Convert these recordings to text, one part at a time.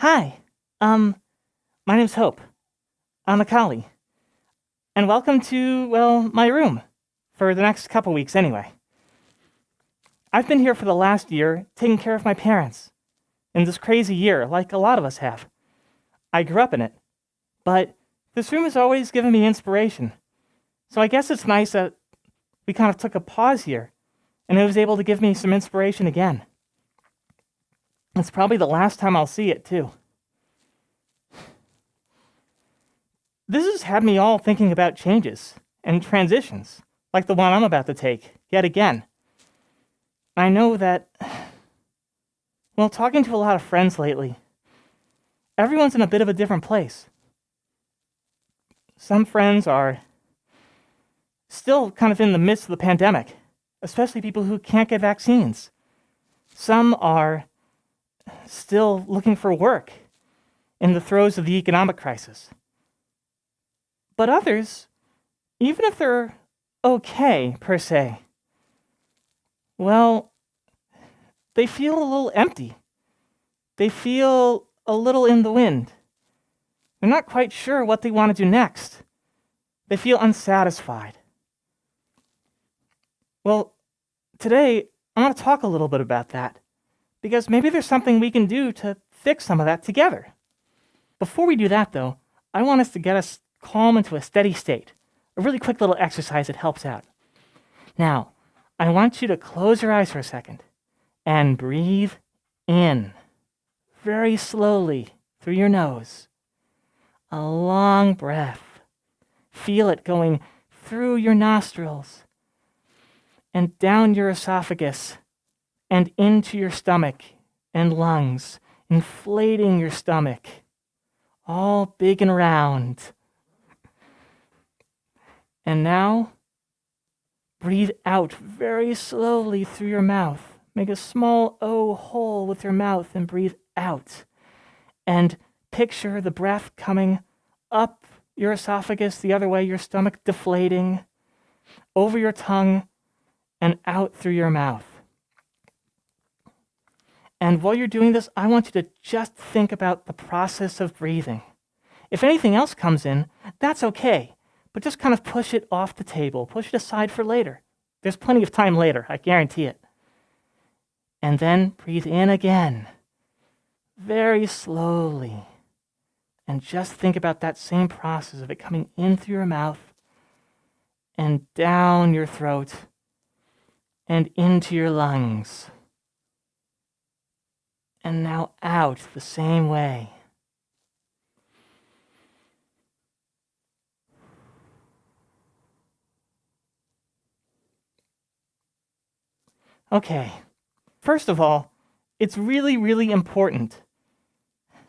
Hi, my name's Hope. I'm a collie. And welcome to, well, my room. For the next couple weeks, anyway. I've been here for the last year, taking care of my parents. In this crazy year, like a lot of us have. I grew up in it. But this room has always given me inspiration. So I guess it's nice that we kind of took a pause here, and it was able to give me some inspiration again. It's probably the last time I'll see it, too. This has had me all thinking about changes and transitions, like the one I'm about to take, yet again. I know that, well, talking to a lot of friends lately, everyone's in a bit of a different place. Some friends are still kind of in the midst of the pandemic, especially people who can't get vaccines. Some are still looking for work in the throes of the economic crisis. But others, even if they're okay, per se, well, they feel a little empty. They feel a little in the wind. They're not quite sure what they want to do next. They feel unsatisfied. Well, today, I want to talk a little bit about that, because maybe there's something we can do to fix some of that together. Before we do that, though, I want us to get us calm into a steady state. A really quick little exercise that helps out. Now, I want you to close your eyes for a second and breathe in very slowly through your nose. A long breath. Feel it going through your nostrils and down your esophagus and into your stomach and lungs, inflating your stomach, all big and round. And now, breathe out very slowly through your mouth. Make a small O hole with your mouth and breathe out. And picture the breath coming up your esophagus the other way, your stomach deflating, over your tongue, and out through your mouth. And while you're doing this, I want you to just think about the process of breathing. If anything else comes in, that's okay. But just kind of push it off the table. Push it aside for later. There's plenty of time later, I guarantee it. And then breathe in again, very slowly. And just think about that same process of it coming in through your mouth and down your throat and into your lungs. And now out the same way. Okay, first of all, it's really, really important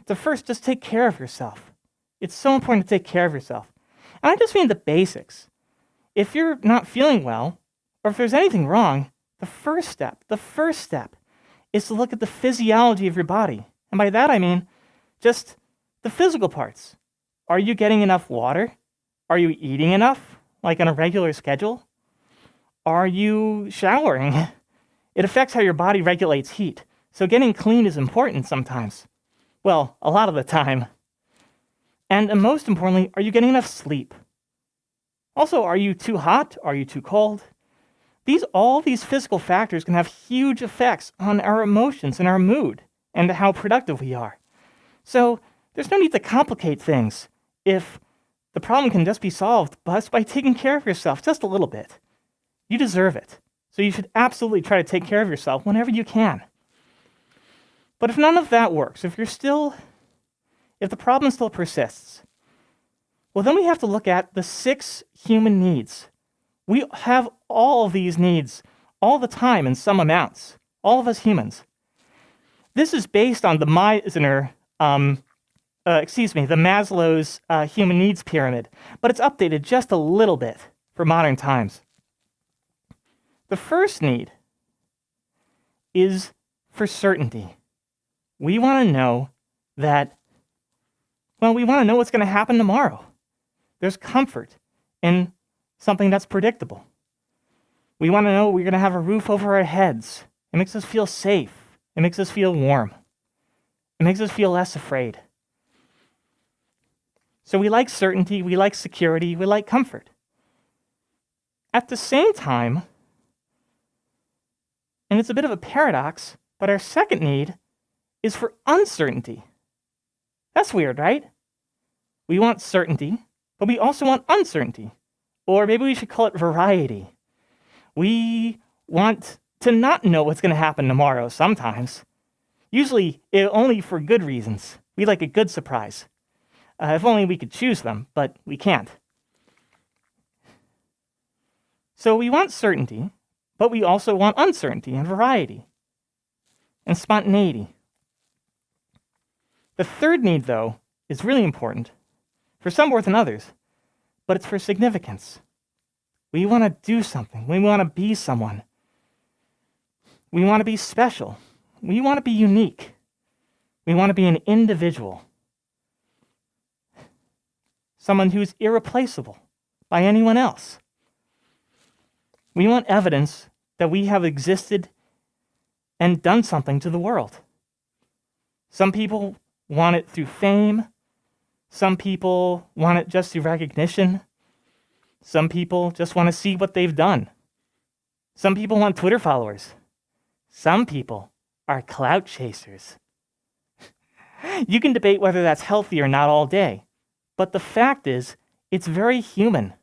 to first just take care of yourself. It's so important to take care of yourself. And I just mean the basics. If you're not feeling well, or if there's anything wrong, the first step is to look at the physiology of your body. And by that I mean just the physical parts. Are you getting enough water? Are you eating enough, like on a regular schedule? Are you showering? It affects how your body regulates heat. So getting clean is important sometimes. Well, a lot of the time. And most importantly, are you getting enough sleep? Also, are you too hot? Are you too cold? All these physical factors can have huge effects on our emotions and our mood and how productive we are. So there's no need to complicate things if the problem can just be solved just by taking care of yourself just a little bit. You deserve it. So you should absolutely try to take care of yourself whenever you can. But if none of that works, if the problem still persists, well, then we have to look at the 6 human needs. We have all of these needs all the time in some amounts, all of us humans. This is based on the Maslow's human needs pyramid, but it's updated just a little bit for modern times. The first need is for certainty. We want to know what's going to happen tomorrow. There's comfort in something that's predictable. We want to know we're going to have a roof over our heads. It makes us feel safe. It makes us feel warm. It makes us feel less afraid. So we like certainty, we like security, we like comfort. At the same time, and it's a bit of a paradox, but our second need is for uncertainty. That's weird, right? We want certainty, but we also want uncertainty. Or maybe we should call it variety. We want to not know what's going to happen tomorrow sometimes. Usually only for good reasons. We like a good surprise. If only we could choose them, but we can't. So we want certainty, but we also want uncertainty and variety and spontaneity. The third need, though, is really important, for some more than others, but it's for significance. We want to do something. We want to be someone. We want to be special. We want to be unique. We want to be an individual. Someone who's irreplaceable by anyone else. We want evidence that we have existed and done something to the world. Some people want it through fame. Some people want it just through recognition. Some people just want to see what they've done. Some people want Twitter followers. Some people are clout chasers. You can debate whether that's healthy or not all day, but the fact is, it's very human.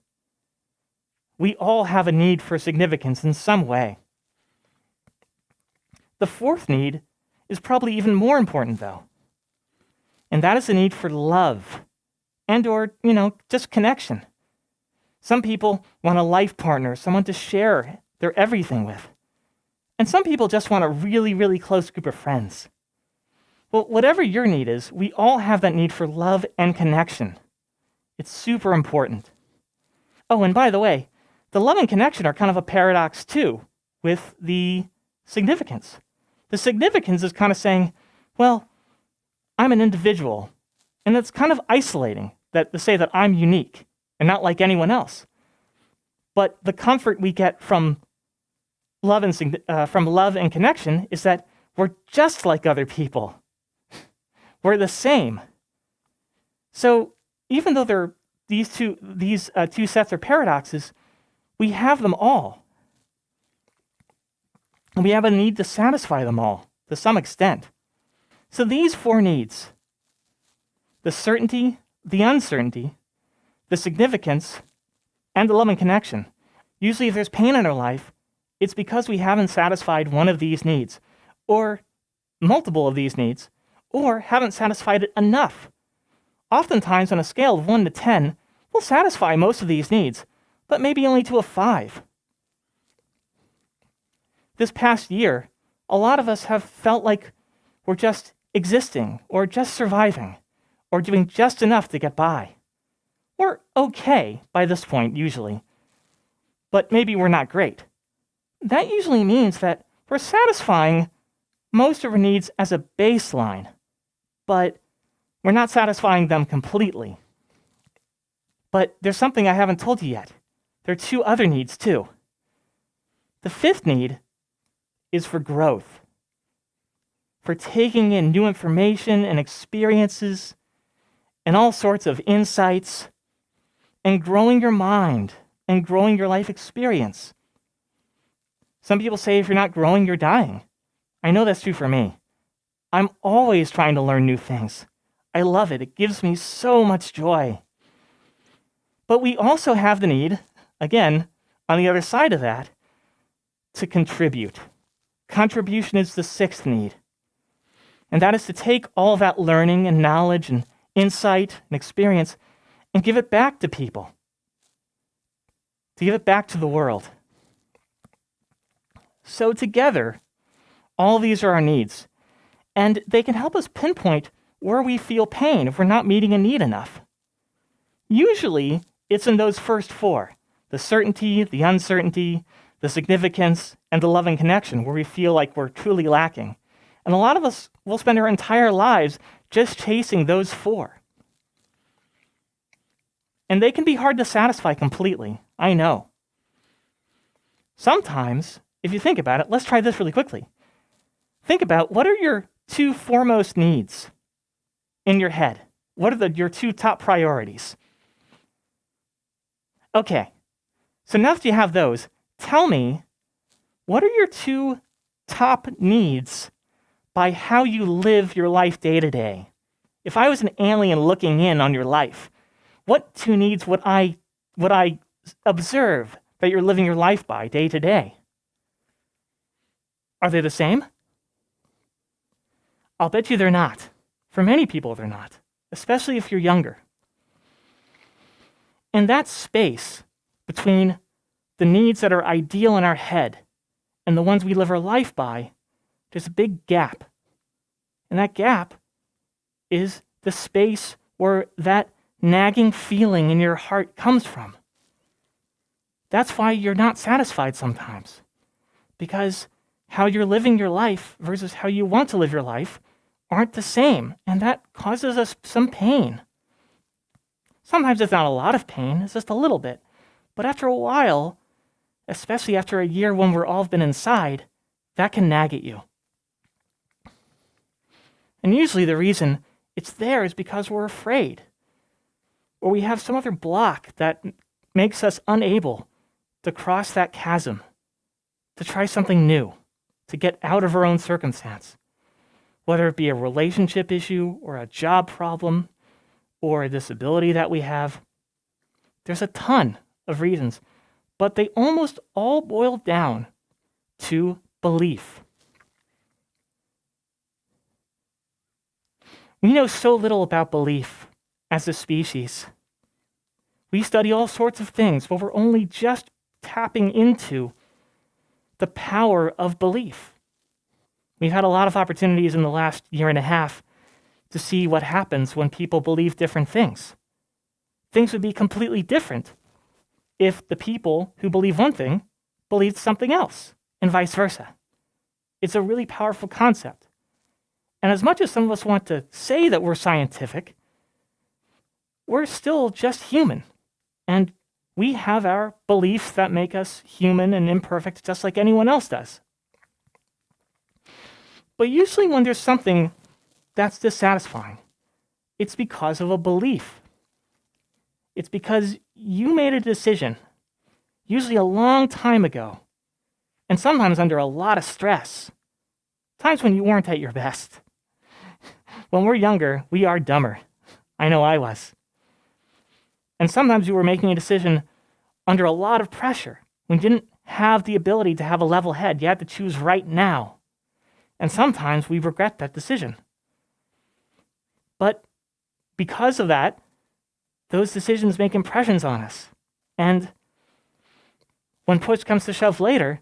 We all have a need for significance in some way. The fourth need is probably even more important, though, and that is the need for love and or, just connection. Some people want a life partner, someone to share their everything with. And some people just want a really, really close group of friends. Well, whatever your need is, we all have that need for love and connection. It's super important. Oh, and by the way, the love and connection are kind of a paradox too, with the significance. The significance is kind of saying, well, I'm an individual, and it's kind of isolating to say that I'm unique and not like anyone else. But the comfort we get from love and connection is that we're just like other people. We're the same. So even though these two sets are paradoxes, we have them all. And we have a need to satisfy them all to some extent. So these four needs, the certainty, the uncertainty, the significance, and the love and connection. Usually if there's pain in our life, it's because we haven't satisfied one of these needs, or multiple of these needs, or haven't satisfied it enough. Oftentimes on a scale of 1 to 10, we'll satisfy most of these needs, but maybe only to a 5. This past year, a lot of us have felt like we're just existing, or just surviving, or doing just enough to get by. We're okay by this point, usually, but maybe we're not great. That usually means that we're satisfying most of our needs as a baseline, but we're not satisfying them completely. But there's something I haven't told you yet. There are 2 other needs too. The 5th need is for growth, for taking in new information and experiences and all sorts of insights and growing your mind and growing your life experience. Some people say if you're not growing, you're dying. I know that's true for me. I'm always trying to learn new things. I love it. It gives me so much joy. But we also have the need, again, on the other side of that, to contribute. Contribution is the 6th need. And that is to take all that learning and knowledge and insight and experience and give it back to people. To give it back to the world. So together, all these are our needs. And they can help us pinpoint where we feel pain if we're not meeting a need enough. Usually, it's in those first 4, the certainty, the uncertainty, the significance, and the love and connection, where we feel like we're truly lacking. And a lot of us will spend our entire lives just chasing those 4. And they can be hard to satisfy completely, I know. Sometimes, if you think about it, let's try this really quickly. Think about what are your two foremost needs in your head? What are your two top priorities? Okay, so now that you have those, tell me, what are your two top needs by how you live your life day to day? If I was an alien looking in on your life, what two needs would I observe that you're living your life by day to day? Are they the same? I'll bet you they're not. For many people, they're not, especially if you're younger. In that space between the needs that are ideal in our head and the ones we live our life by, there's a big gap. And that gap is the space where that nagging feeling in your heart comes from. That's why you're not satisfied sometimes, because how you're living your life versus how you want to live your life aren't the same, and that causes us some pain. Sometimes it's not a lot of pain, it's just a little bit. But after a while, especially after a year when we're all been inside, that can nag at you. And usually the reason it's there is because we're afraid, or we have some other block that makes us unable to cross that chasm, to try something new, to get out of our own circumstance, whether it be a relationship issue or a job problem or a disability that we have. There's a ton of reasons, but they almost all boil down to belief. We know so little about belief as a species. We study all sorts of things, but we're only just tapping into the power of belief. We've had a lot of opportunities in the last year and a half to see what happens when people believe different things. Things would be completely different if the people who believe one thing believed something else, and vice versa. It's a really powerful concept. And as much as some of us want to say that we're scientific, we're still just human. And we have our beliefs that make us human and imperfect just like anyone else does. But usually when there's something that's dissatisfying, it's because of a belief. It's because you made a decision, usually a long time ago, and sometimes under a lot of stress, times when you weren't at your best. When we're younger, we are dumber. I know I was. And sometimes you were making a decision under a lot of pressure when you didn't have the ability to have a level head. You had to choose right now. And sometimes we regret that decision. But because of that, those decisions make impressions on us. And when push comes to shove later,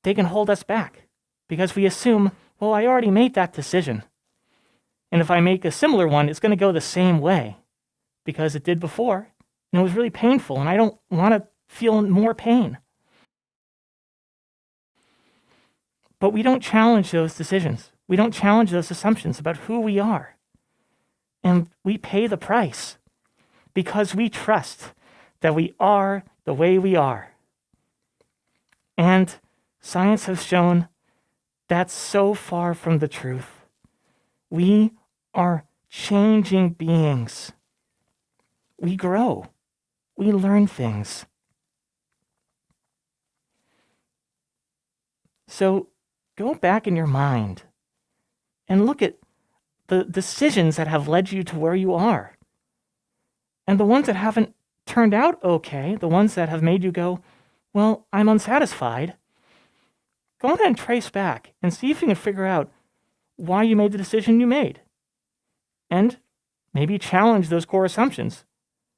they can hold us back because we assume, well, I already made that decision. And if I make a similar one, it's going to go the same way because it did before. And it was really painful, and I don't want to feel more pain. But we don't challenge those decisions. We don't challenge those assumptions about who we are. And we pay the price because we trust that we are the way we are. And science has shown that's so far from the truth. We are changing beings. We grow. We learn things. So go back in your mind and look at the decisions that have led you to where you are. And the ones that haven't turned out okay, the ones that have made you go, well, I'm unsatisfied, go ahead and trace back and see if you can figure out why you made the decision you made. And maybe challenge those core assumptions.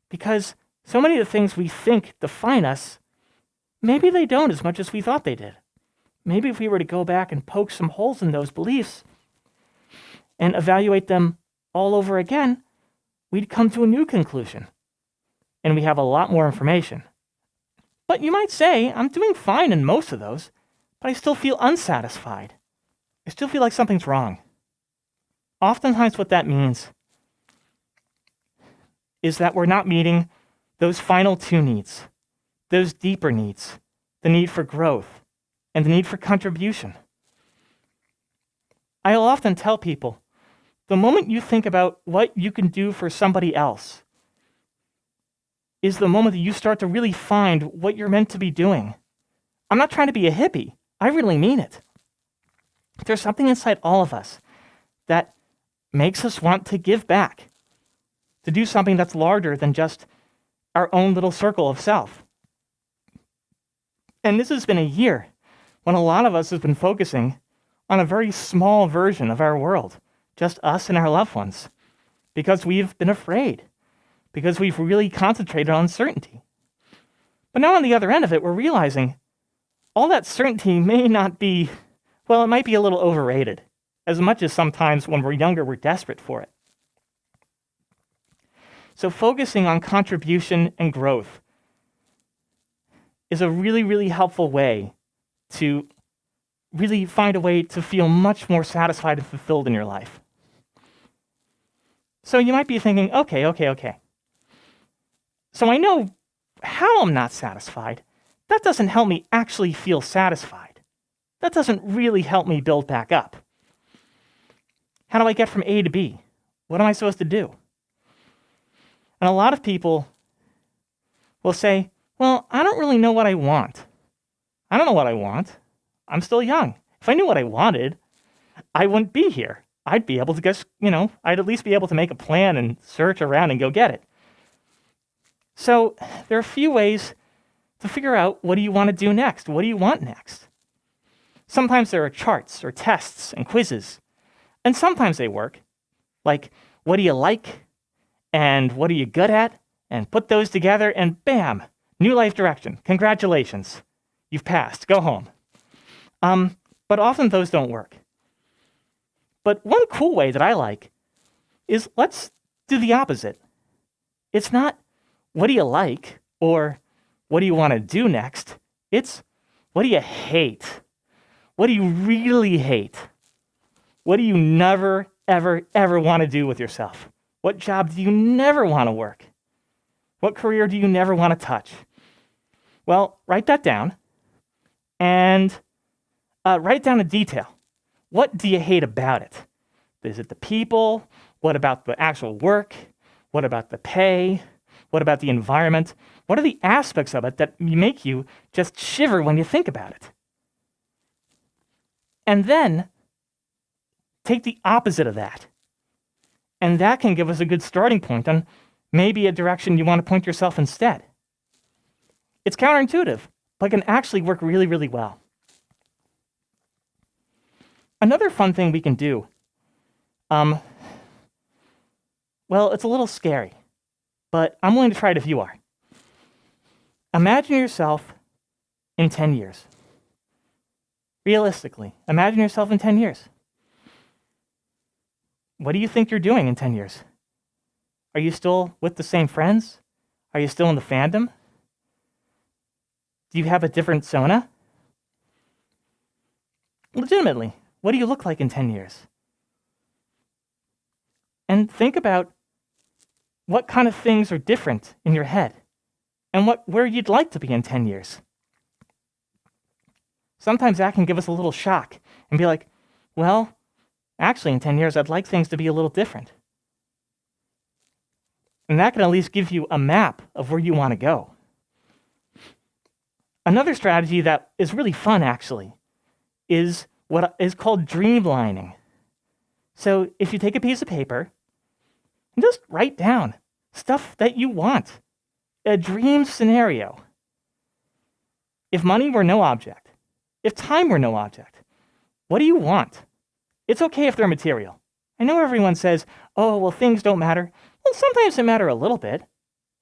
Because so many of the things we think define us, maybe they don't as much as we thought they did. Maybe if we were to go back and poke some holes in those beliefs and evaluate them all over again, we'd come to a new conclusion. And we have a lot more information. But you might say, I'm doing fine in most of those, but I still feel unsatisfied. I still feel like something's wrong. Oftentimes what that means is that we're not meeting those final two needs, those deeper needs, the need for growth and the need for contribution. I'll often tell people, the moment you think about what you can do for somebody else is the moment that you start to really find what you're meant to be doing. I'm not trying to be a hippie. I really mean it. There's something inside all of us that makes us want to give back, to do something that's larger than just our own little circle of self. And this has been a year when a lot of us have been focusing on a very small version of our world, just us and our loved ones, because we've been afraid, because we've really concentrated on certainty. But now on the other end of it, we're realizing all that certainty may not be, well, it might be a little overrated, as much as sometimes when we're younger, we're desperate for it. So focusing on contribution and growth is a really, really helpful way to really find a way to feel much more satisfied and fulfilled in your life. So you might be thinking, okay. So I know how I'm not satisfied. That doesn't help me actually feel satisfied. That doesn't really help me build back up. How do I get from A to B? What am I supposed to do? And a lot of people will say, well, I don't really know what I want. I don't know what I want. I'm still young. If I knew what I wanted, I wouldn't be here. I'd be able to guess, I'd at least be able to make a plan and search around and go get it. So there are a few ways to figure out, what do you want to do next? What do you want next? Sometimes there are charts or tests and quizzes, and sometimes they work. Like, what do you like? And what are you good at? And put those together and bam, new life direction. Congratulations. You've passed. Go home. But often those don't work. But one cool way that I like is, let's do the opposite. It's not, what do you like? Or what do you want to do next? It's, what do you hate? What do you really hate? What do you never, ever, ever want to do with yourself? What job do you never want to work? What career do you never want to touch? Well, write that down and write down in detail. What do you hate about it? Is it the people? What about the actual work? What about the pay? What about the environment? What are the aspects of it that make you just shiver when you think about it? And then take the opposite of that. And that can give us a good starting point on maybe a direction you want to point yourself instead. It's counterintuitive, but can actually work really, really well. Another fun thing we can do, well, it's a little scary, but I'm willing to try it if you are. Imagine yourself in 10 years. Realistically, imagine yourself in 10 years. What do you think you're doing in 10 years? Are you still with the same friends? Are you still in the fandom? Do you have a different persona? Legitimately, what do you look like in 10 years? And think about what kind of things are different in your head and where you'd like to be in 10 years. Sometimes that can give us a little shock and be like, well, actually in 10 years, I'd like things to be a little different. And that can at least give you a map of where you want to go. Another strategy that is really fun, actually, is what is called dreamlining. So if you take a piece of paper and just write down stuff that you want, a dream scenario. If money were no object, if time were no object, what do you want? It's okay if they're material. I know everyone says, oh, well, things don't matter. Well, sometimes they matter a little bit.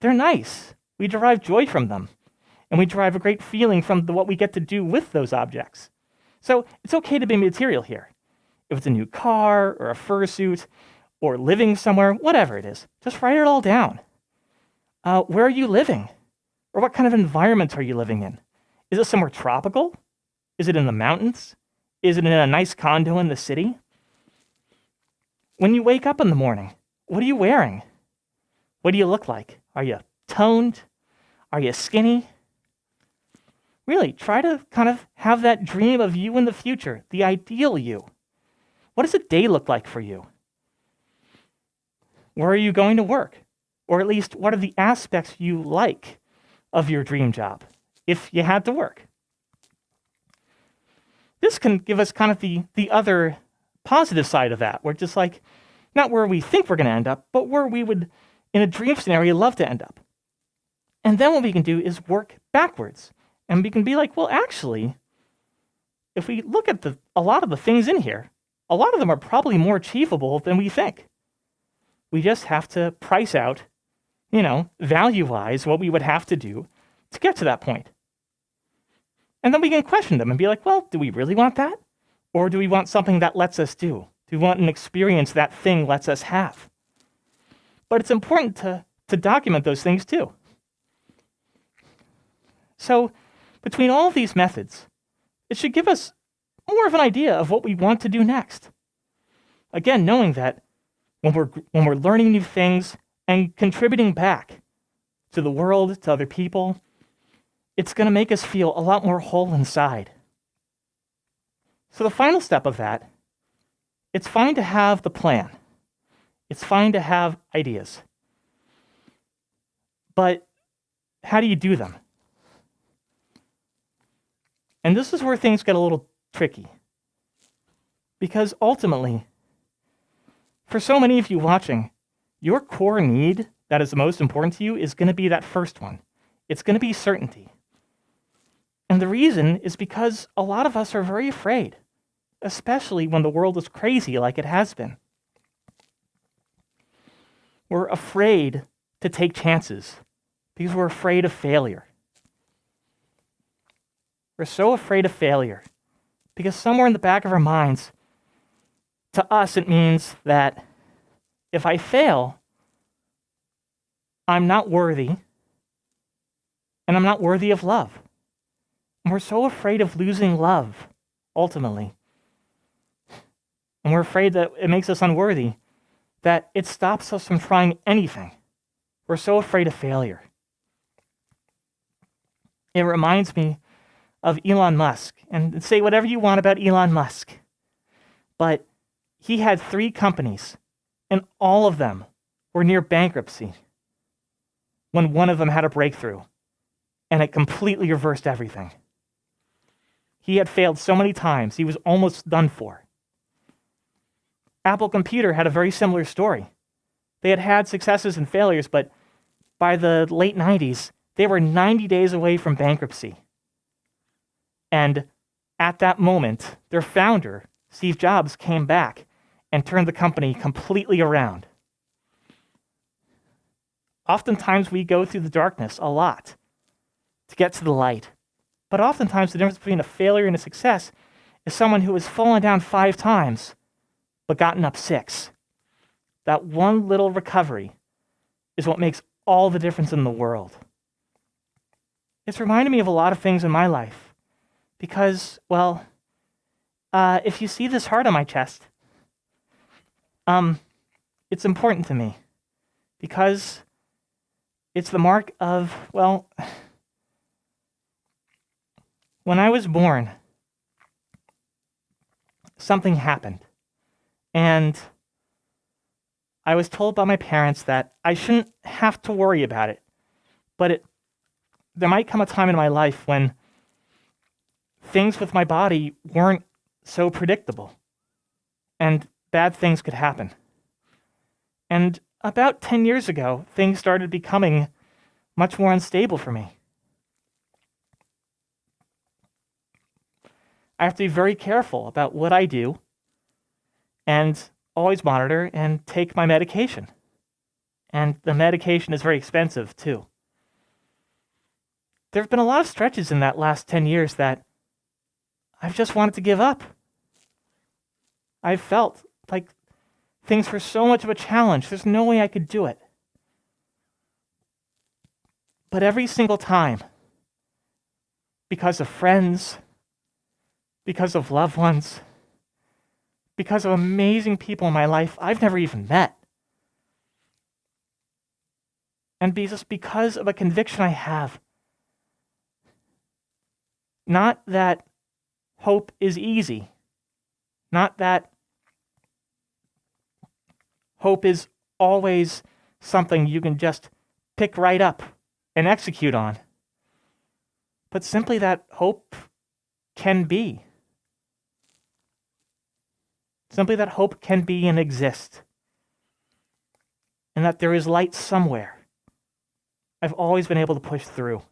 They're nice. We derive joy from them. And we derive a great feeling from what we get to do with those objects. So it's okay to be material here. If it's a new car or a fursuit or living somewhere, whatever it is, just write it all down. Where are you living? Or what kind of environment are you living in? Is it somewhere tropical? Is it in the mountains? Is it in a nice condo in the city? When you wake up in the morning, what are you wearing? What do you look like? Are you toned? Are you skinny? Really, try to kind of have that dream of you in the future, the ideal you. What does a day look like for you? Where are you going to work? Or at least, what are the aspects you like of your dream job, if you had to work? This can give us kind of the other positive side of that, where just like, not where we think we're going to end up, but where we would, in a dream scenario, love to end up. And then what we can do is work backwards. And we can be like, well, actually, if we look at a lot of the things in here, a lot of them are probably more achievable than we think. We just have to price out, value-wise, what we would have to do to get to that point. And then we can question them and be like, well, do we really want that? Or do we want something that lets us do? Do we want an experience that thing lets us have? But it's important to document those things too. So between all of these methods, it should give us more of an idea of what we want to do next. Again, knowing that when we're learning new things and contributing back to the world, to other people, it's going to make us feel a lot more whole inside. So the final step of that, it's fine to have the plan. It's fine to have ideas. But how do you do them? And this is where things get a little tricky. Because ultimately, for so many of you watching, your core need that is the most important to you is going to be that first one. It's going to be certainty. And the reason is because a lot of us are very afraid, especially when the world is crazy like it has been. We're afraid to take chances because we're afraid of failure. We're so afraid of failure because somewhere in the back of our minds, to us, it means that if I fail, I'm not worthy, and I'm not worthy of love. And we're so afraid of losing love, ultimately. And we're afraid that it makes us unworthy, that it stops us from trying anything. We're so afraid of failure. It reminds me of Elon Musk. And say whatever you want about Elon Musk, but he had 3 companies, and all of them were near bankruptcy when one of them had a breakthrough, and it completely reversed everything. He had failed so many times, he was almost done for. Apple Computer had a very similar story. They had had successes and failures, but by the late 90s, they were 90 days away from bankruptcy. And at that moment, their founder, Steve Jobs, came back and turned the company completely around. Oftentimes, we go through the darkness a lot to get to the light. But oftentimes, the difference between a failure and a success is someone who has fallen down 5 times but gotten up 6. That one little recovery is what makes all the difference in the world. It's reminded me of a lot of things in my life because, well, if you see this heart on my chest, it's important to me because it's the mark of, well, when I was born, something happened. And I was told by my parents that I shouldn't have to worry about it. But there might come a time in my life when things with my body weren't so predictable. And bad things could happen. And about 10 years ago, things started becoming much more unstable for me. I have to be very careful about what I do and always monitor and take my medication. And the medication is very expensive, too. There have been a lot of stretches in that last 10 years that I've just wanted to give up. I've felt like things were so much of a challenge. There's no way I could do it. But every single time, because of friends, because of loved ones, because of amazing people in my life I've never even met, and just because of a conviction I have, not that hope is easy, not that Hope is always something you can just pick right up and execute on. But simply that hope can be. Simply that hope can be and exist. And that there is light somewhere. I've always been able to push through.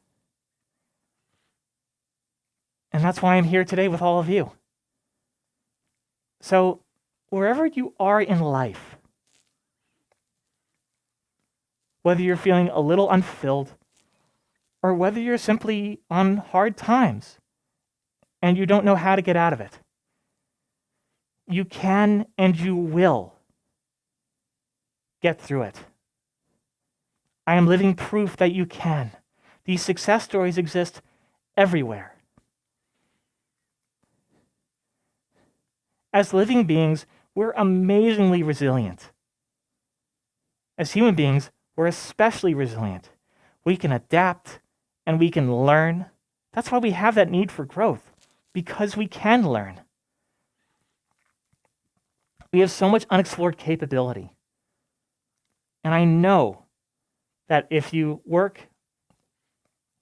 And that's why I'm here today with all of you. So, wherever you are in life, whether you're feeling a little unfulfilled, or whether you're simply on hard times and you don't know how to get out of it, you can and you will get through it. I am living proof that you can. These success stories exist everywhere. As living beings, we're amazingly resilient. As human beings, we're especially resilient. We can adapt and we can learn. That's why we have that need for growth, because we can learn. We have so much unexplored capability. And I know that if you work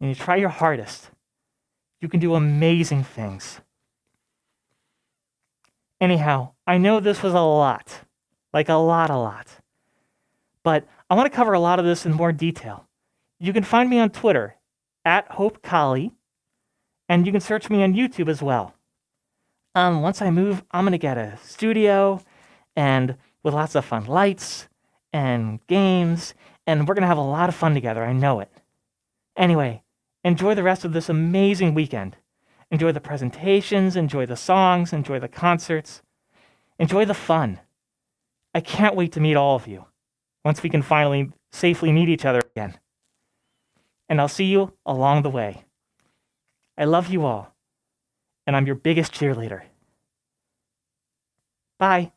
and you try your hardest, you can do amazing things. Anyhow, I know this was a lot, like a lot. But I want to cover a lot of this in more detail. You can find me on Twitter, @HopeKali, and you can search me on YouTube as well. Once I move, I'm going to get a studio and with lots of fun lights and games, and we're going to have a lot of fun together, I know it. Anyway, enjoy the rest of this amazing weekend. Enjoy the presentations, enjoy the songs, enjoy the concerts, enjoy the fun. I can't wait to meet all of you once we can finally safely meet each other again. And I'll see you along the way. I love you all, and I'm your biggest cheerleader. Bye.